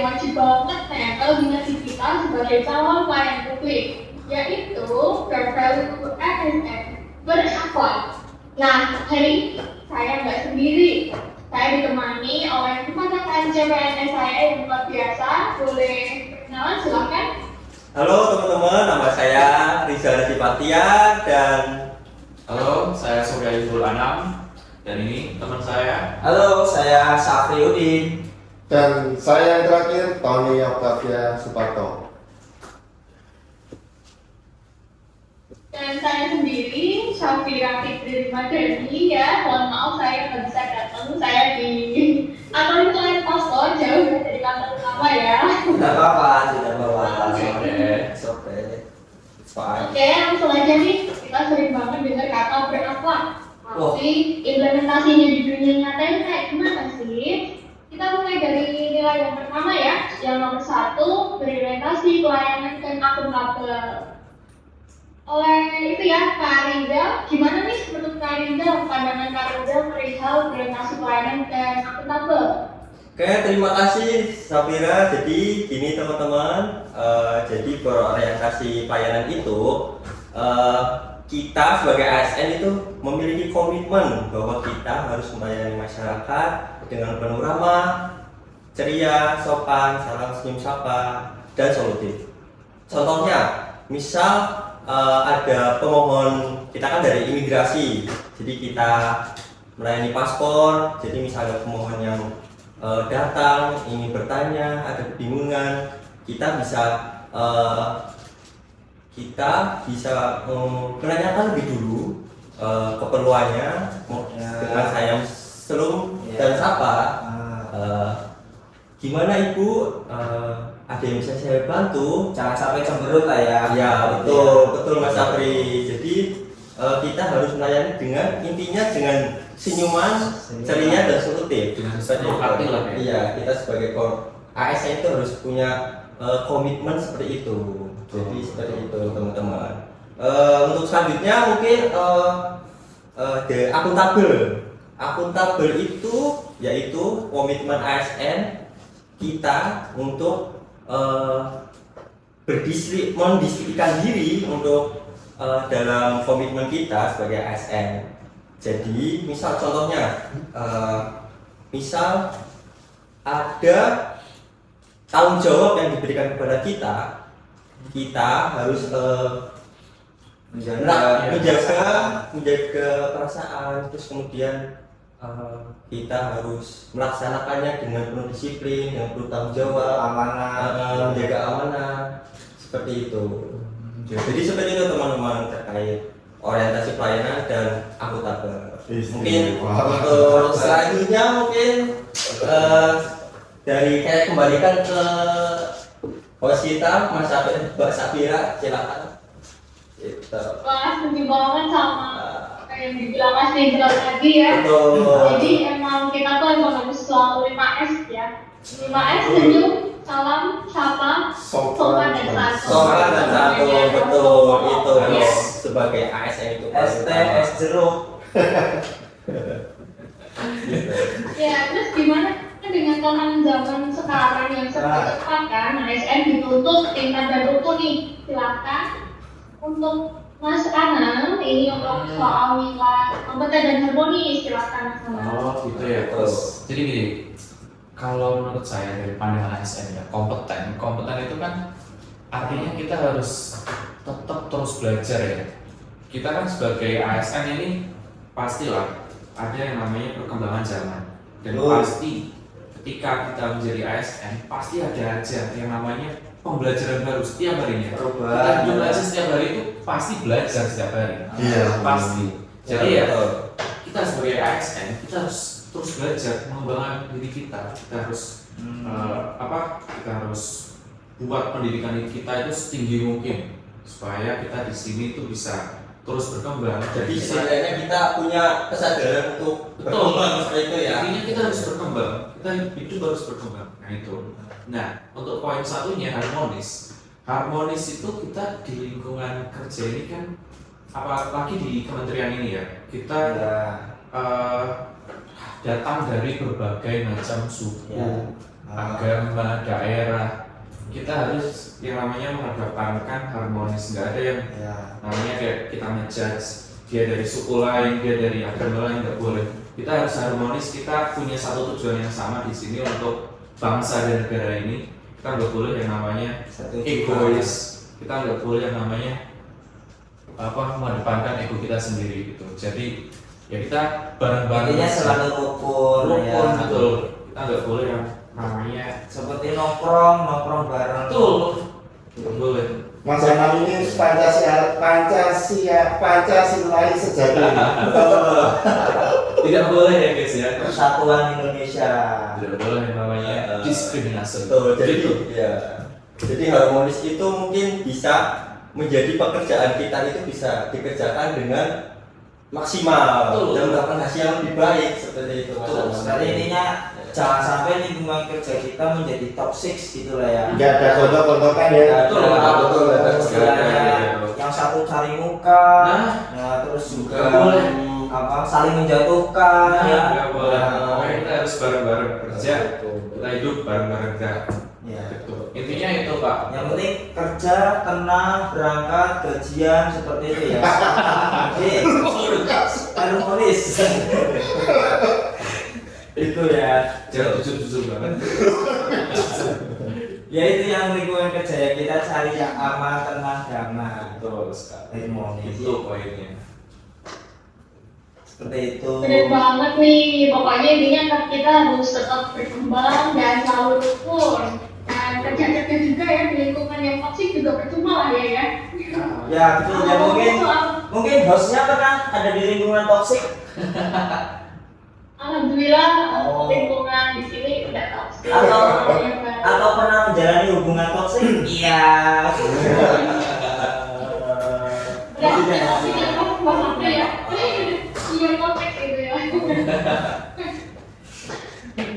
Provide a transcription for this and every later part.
wajib banget nempel di nasi kita sebagai calon pelayan publik, yaitu bervalue ASN berakhlak. Nah, hari ini saya nggak sendiri. Saya ditemani oleh empat rekan CPNS saya yang luar biasa. Boleh perkenalan, silakan. Halo teman-teman, nama saya Rizal Cipatia dan halo, saya Surya Yudul Anam dan ini teman saya. Halo, saya Safriudin. Dan saya yang terakhir, Tony Octavia Suparto. Dan saya sendiri, Syafira Fitri Madani, ya, mohon maaf saya nggak bisa datang, saya di kantor lain paspor, jauh dari kantor utama ya. Tidak apa-apa, tidak apa-apa. Oke. Fine. Oke, langsung aja nih, kita sering banget dengar kata berakhlak. Tapi implementasinya di dunia nyata itu kayak gimana sih? Kita mulai dari nilai yang pertama ya, yang nomor 1, berorientasi pelayanan dan akuntabel. Oleh itu ya, Kak Rinda, gimana nih menurut Kak Rinda, pandangan Kak Rinda perihal orientasi pelayanan dan akuntabel? Oke, terima kasih Safira. Jadi gini teman-teman, jadi berorientasi pelayanan itu kita sebagai ASN itu memiliki komitmen bahwa kita harus melayani masyarakat dengan penuh ramah, ceria, sopan, salam senyum sapa, dan solutif. Contohnya, misal ada pemohon, kita kan dari imigrasi, jadi kita melayani paspor. Jadi misal ada pemohon yang datang ingin bertanya, ada kebingungan, kita bisa menanyakan lebih dulu keperluannya dengan sayang senyum dan sapa. Gimana ibu? Ada yang bisa saya bantu? Jangan sampai cemberut lah ya. Ya betul Mas Afri. Jadi kita harus melayani dengan intinya dengan senyuman, ceria dan solutif. Dengan sepenuh hati lah ya. Iya, kita sebagai ASN itu harus punya komitmen seperti itu. Jadi seperti itu teman-teman. Untuk selanjutnya mungkin akuntabel. Akuntabel itu yaitu komitmen ASN kita untuk mendiskusikan diri untuk dalam komitmen kita sebagai ASN. Jadi misal contohnya, misal ada tanggung jawab yang diberikan kepada kita harus menjaga perasaan, terus kemudian kita harus melaksanakannya dengan penuh disiplin, dengan penuh tanggung jawab, menjaga amanah, seperti itu. Jadi seperti itu teman-teman terkait orientasi pelayanan dan akuntabel. Mungkin untuk selanjutnya dari saya kembalikan ke host kita, Mbak Safira, silakan. Gitu. Wah, setuju banget sama yang dibilang Mas Rizal tadi ya. Betul. Jadi emang kita tuh emang harus selalu 5S ya. 5S, senyum, salam, sapa, sopan dan santun. Sopan dan santun, betul. Itu Ya. sebagai ASN itu STS jeruk. Ya, terus gimana dengan tantangan zaman sekarang yang serba cepat kan? ASN dituntut tingkat dan utuh nih. Silakan untuk Mas Anang, ini untuk soal nilai kompeten dan harmonis, silakan Mas Anang. Oh gitu ya. Jadi gini, kalau menurut saya dari pandangan ASN ya, kompeten itu kan artinya kita harus tetap terus belajar ya. Kita kan sebagai ASN ini pastilah ada yang namanya perkembangan zaman, dan pasti ketika kita menjadi ASN pasti ada aja yang namanya pembelajaran baru setiap harinya. Kita belajar setiap hari itu pasti belajar setiap hari. Iya. Pasti. Jadi ya kita sebagai ASN kita harus terus belajar mengembangkan diri kita. Kita harus kita harus buat pendidikan kita itu setinggi mungkin supaya kita di sini itu bisa terus berkembang. Jadi sebenarnya kita punya kesadaran untuk berkembang seperti itu ya. Intinya kita harus berkembang. Kita hidup harus berkembang. Nah itu. Nah untuk poin satunya harmonis. Harmonis itu kita di lingkungan kerja ini kan, apalagi di kementerian ini ya, kita datang dari berbagai macam suku, agama, daerah. Kita harus yang namanya mengedepankan harmonis, nggak ada yang Ya. namanya kayak kita ngejudge dia dari suku lain, dia dari agama lain, nggak boleh. Kita harus harmonis, kita punya satu tujuan yang sama di sini untuk bangsa dan negara ini. Kita nggak boleh yang namanya Satu egois, kita nggak boleh yang namanya mengedepankan ego kita sendiri gitu. Jadi ya kita bareng-bareng Intinya aja. selalu rukun Rukun, ya. betul. Kita nggak boleh yang namanya Seperti nongkrong bareng. betul, nggak boleh. Mas Anam ini Pancasilais sejati. Tidak boleh ya guys ya. Persatuan Indonesia. Tidak boleh yang namanya diskriminasi. Betul, jadi Gitu. ya. Jadi harmonis itu mungkin bisa menjadi pekerjaan kita itu bisa dikerjakan dengan maksimal Betul. dan mendapatkan hasil yang lebih baik seperti itu. Mas Betul. Anam. Sekali intinya jangan sampai lingkungan kerja kita menjadi toxic gitu lah ya. Nggak ada kontak-kontakan ya. Betul, betul, betul. Istilahnya yang satu cari muka, Nah, terus juga nggak boleh. saling menjatuhkan ya. Nggak boleh. Nah, Makanya kita harus bareng-bareng kerja. Betul. Kita hidup bareng-bareng gerak. ya. Gitu. Intinya itu Pak. Yang penting kerja, tenang, berangkat, gajian seperti itu ya. Jadi harmonis. Itu ya. Jangan jujur-jujur banget. Ya itu yang lingkungan kerja ya, kita cari yang aman, tenang, damai. Betul sekali. Harmonis. Itu poinnya. Seperti itu. Bener banget nih, pokoknya intinya kan kita harus tetap berkembang dan selalu rukun. Dan kerja-kerja juga ya di lingkungan yang toksik juga percuma lah ya. Ya betul ya, mungkin hostnya pernah ada di lingkungan toksik. Alhamdulillah Oh. lingkungan di sini udah toksik. Atau pernah menjalani hubungan toksik? Iya. Udah toksik ya kan bahasa ya. Iya konteks itu ya.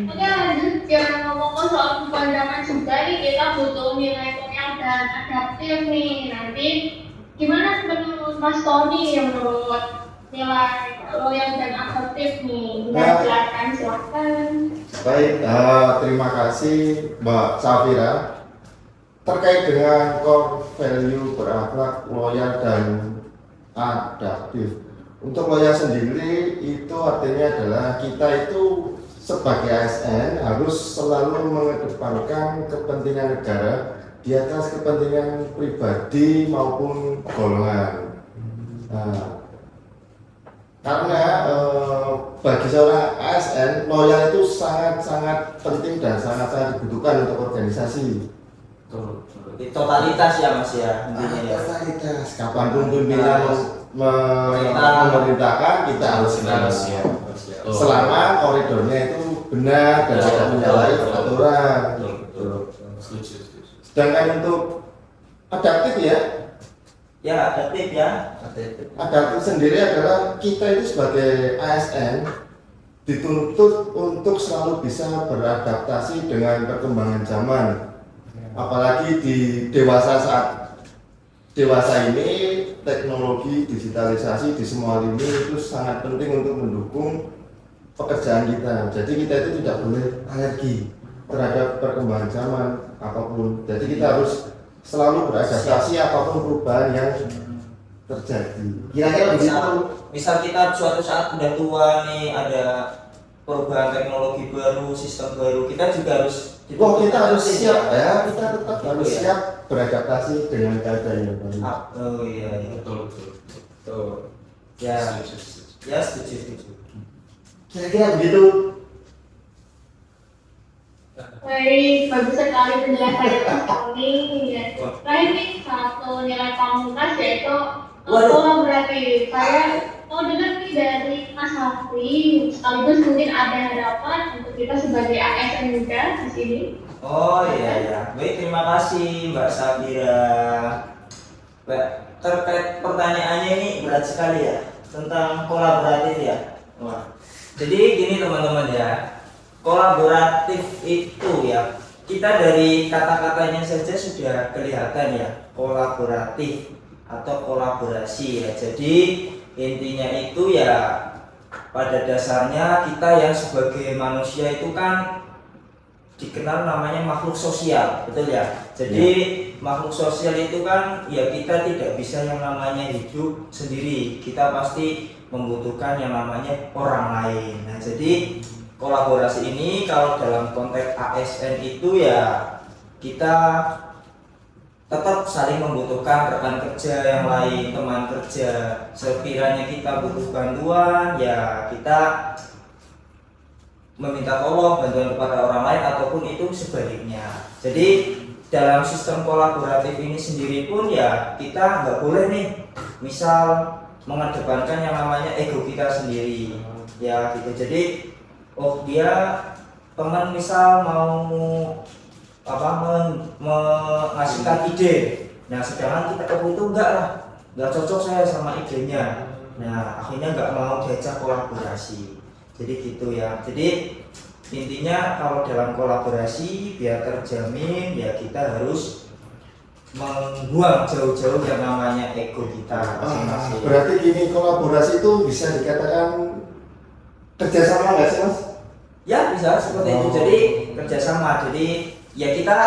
Oke lanjut, jangan ngomong soal pandangan juga nih, kita butuh nilai loyal dan adaptif nih. Nanti gimana menurut Mas Tony yang menurut nilai loyal dan adaptif nih? Bisa silakan. Baik, terima kasih Mbak Safira. Terkait dengan core value berakhlak, loyal dan adaptif. Untuk loyal sendiri itu artinya adalah kita itu sebagai ASN harus selalu mengedepankan kepentingan negara di atas kepentingan pribadi maupun golongan. Nah, karena bagi seorang ASN loyal itu sangat-sangat penting dan sangat-sangat dibutuhkan untuk organisasi. Betul. Di totalitas ya Mas ya intinya ya. Totalitas, kapanpun pimpinan memerintahkan kita harus siap. Betul. selama koridornya itu benar dan tidak menyalahi peraturan. Betul. Setuju. Sedangkan untuk adaptif ya, Ya adaptif ya. adaptif sendiri adalah kita itu sebagai ASN dituntut untuk selalu bisa beradaptasi dengan perkembangan zaman. Apalagi di saat dewasa ini, teknologi digitalisasi di semua lini itu sangat penting untuk mendukung pekerjaan kita. Jadi kita itu tidak boleh alergi terhadap perkembangan zaman apapun. Jadi kita harus selalu beradaptasi apapun perubahan yang terjadi. Kira-kira begitu. Misal kita suatu saat udah tua nih, ada perubahan teknologi baru, sistem baru, kita juga harus Oh, kita harus siap ya. ya, kita tetap harus Iya. siap beradaptasi dengan keadaan yang baru. Oh iya, iya. Betul. Ya, Setuju. ya setuju. Kira-kira begitu. Baik, bagus sekali penjelasannya Mas Tony. Terakhir nih satu nilai pamungkas yaitu kolaboratif. Saya mau dengar nih dari Mas Hafri, sekaligus mungkin ada harapan untuk kita sebagai ASN juga di sini. Oh iya ya. Baik, terima kasih Mbak Safira. Mbak, terkait pertanyaannya ini berat sekali ya tentang kolaboratif ya. Wah. Jadi gini teman-teman ya. Kolaboratif itu ya, kita dari kata-katanya saja sudah kelihatan ya, kolaboratif atau kolaborasi ya. Jadi intinya itu ya pada dasarnya kita yang sebagai manusia itu kan dikenal namanya makhluk sosial, betul ya? Jadi makhluk sosial itu kan ya kita tidak bisa yang namanya hidup sendiri, kita pasti membutuhkan yang namanya orang lain. Nah jadi kolaborasi ini kalau dalam konteks ASN itu ya kita tetap saling membutuhkan rekan kerja yang lain, teman kerja. Sekiranya kita butuh bantuan ya kita meminta tolong bantuan kepada orang lain ataupun itu sebaliknya. Jadi dalam sistem kolaboratif ini sendiri pun ya kita nggak boleh nih misal mengedepankan yang namanya ego kita sendiri ya gitu. Jadi oh dia teman misal mau mengasihkan ide, nah sedangkan kita itu nggak cocok saya sama idenya, nah akhirnya nggak mau diajak kolaborasi. Jadi gitu ya. Jadi intinya kalau dalam kolaborasi biar terjamin ya kita harus membuang jauh-jauh yang namanya ego kita masing-masing. Berarti gini, kolaborasi itu bisa dikatakan kerjasama nggak sih Mas? Ya bisa seperti itu. Jadi kerjasama. Jadi ya kita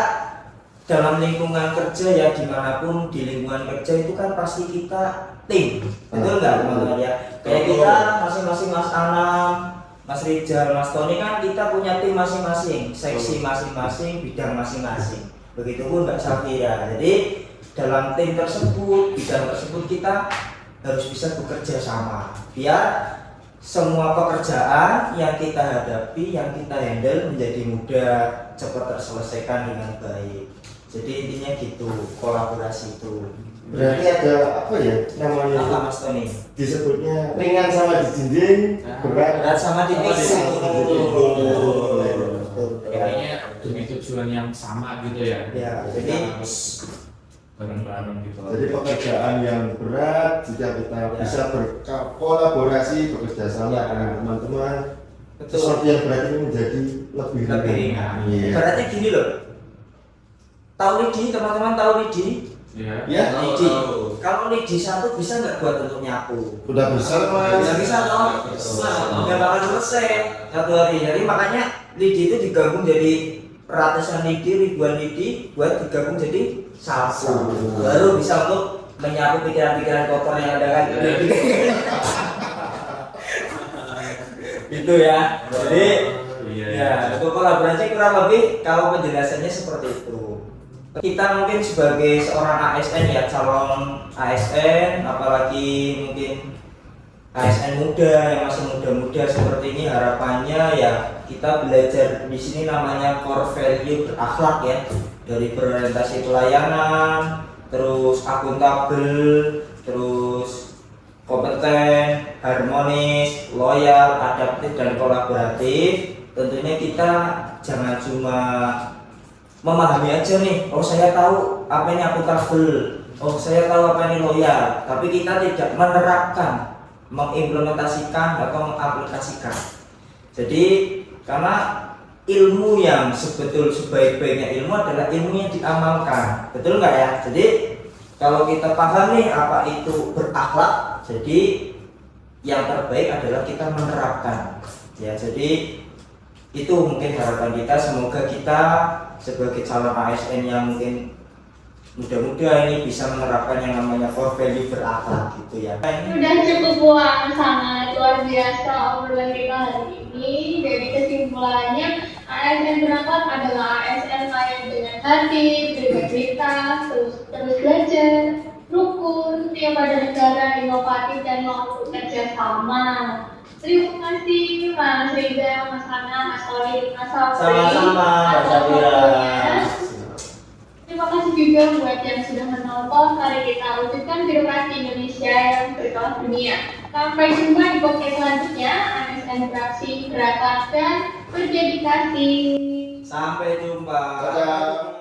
dalam lingkungan kerja ya dimanapun di lingkungan kerja itu kan pasti kita tim, betul nggak teman-teman ya? Kayak kita masing-masing Mas Anam, Mas Rijal, Mas Tony kan kita punya tim masing-masing, seksi masing-masing, bidang masing-masing. Begitupun Mbak Safira. Jadi dalam tim tersebut, bidang tersebut kita harus bisa bekerja sama biar semua pekerjaan yang kita hadapi, yang kita handle menjadi mudah, cepat terselesaikan dengan baik. Jadi intinya gitu, kolaborasi itu. Berarti ada apa ya namanya? Apa Mas Tony? Disebutnya ringan sama di dinding, berat Berat sama di pisau. Kayaknya demi tujuan yang sama gitu ya. Ya, Jadi jadi harus bareng-bareng gitu. Jadi pekerjaan yang berat jika kita Ya. bisa berkolaborasi, bekerja sama Ya. dengan teman-teman, betul. sesuatu yang berat ini menjadi lebih Lebih ringan. Iya. Berarti gini loh. Tahu lidi, teman-teman tahu lidi? Ya. Ya, Lidi. Kalau lidi satu bisa nggak buat untuk nyapu? udah besar Mas. Nggak bisa toh? Nggak bakal selesai satu hari. Jadi makanya lidi itu digabung jadi ratusan lidi, ribuan lidi buat digabung jadi satu. Baru bisa untuk menyapu pikiran-pikiran kotor yang ada kan. Itu ya. Jadi ya untuk kolaborasi kurang lebih kalau penjelasannya seperti itu. Kita mungkin sebagai seorang ASN ya, calon ASN, apalagi mungkin ASN muda yang masih muda-muda seperti ini, harapannya ya kita belajar di sini namanya core value berakhlak ya, dari berorientasi pelayanan, terus akuntabel, terus kompeten, harmonis, loyal, adaptif dan kolaboratif. Tentunya kita jangan cuma memahami aja nih, oh saya tahu apa ini akuntabel, oh saya tahu apa ini loyal, tapi kita tidak menerapkan, mengimplementasikan atau mengaplikasikan. Jadi karena ilmu yang sebaik-baiknya ilmu adalah ilmu yang diamalkan, betul nggak ya? Jadi kalau kita paham nih apa itu berakhlak, jadi yang terbaik adalah kita menerapkan. Ya jadi itu mungkin harapan kita, semoga kita sebagai calon ASN yang mungkin muda-muda ini bisa menerapkan yang namanya core value berakhlak gitu ya. Udah cukup puas, sangat luar biasa obrolan kita hari ini. Jadi kesimpulannya ASN berakhlak adalah ASN layak dengan hati, berintegritas, terus belajar, rukun, setia pada negara, inovatif dan mau bekerja sama. Terima kasih Mas Rida, Mas Hana, Mas Oli, Mas Safri. Sama-sama, Mbak Safira. Terima kasih juga buat yang sudah menonton. Mari kita wujudkan birokrasi Indonesia yang berkelas dunia. Sampai jumpa di podcast selanjutnya. ASN beraksi, berakhlak dan berdedikasi. Sampai jumpa. Dadah.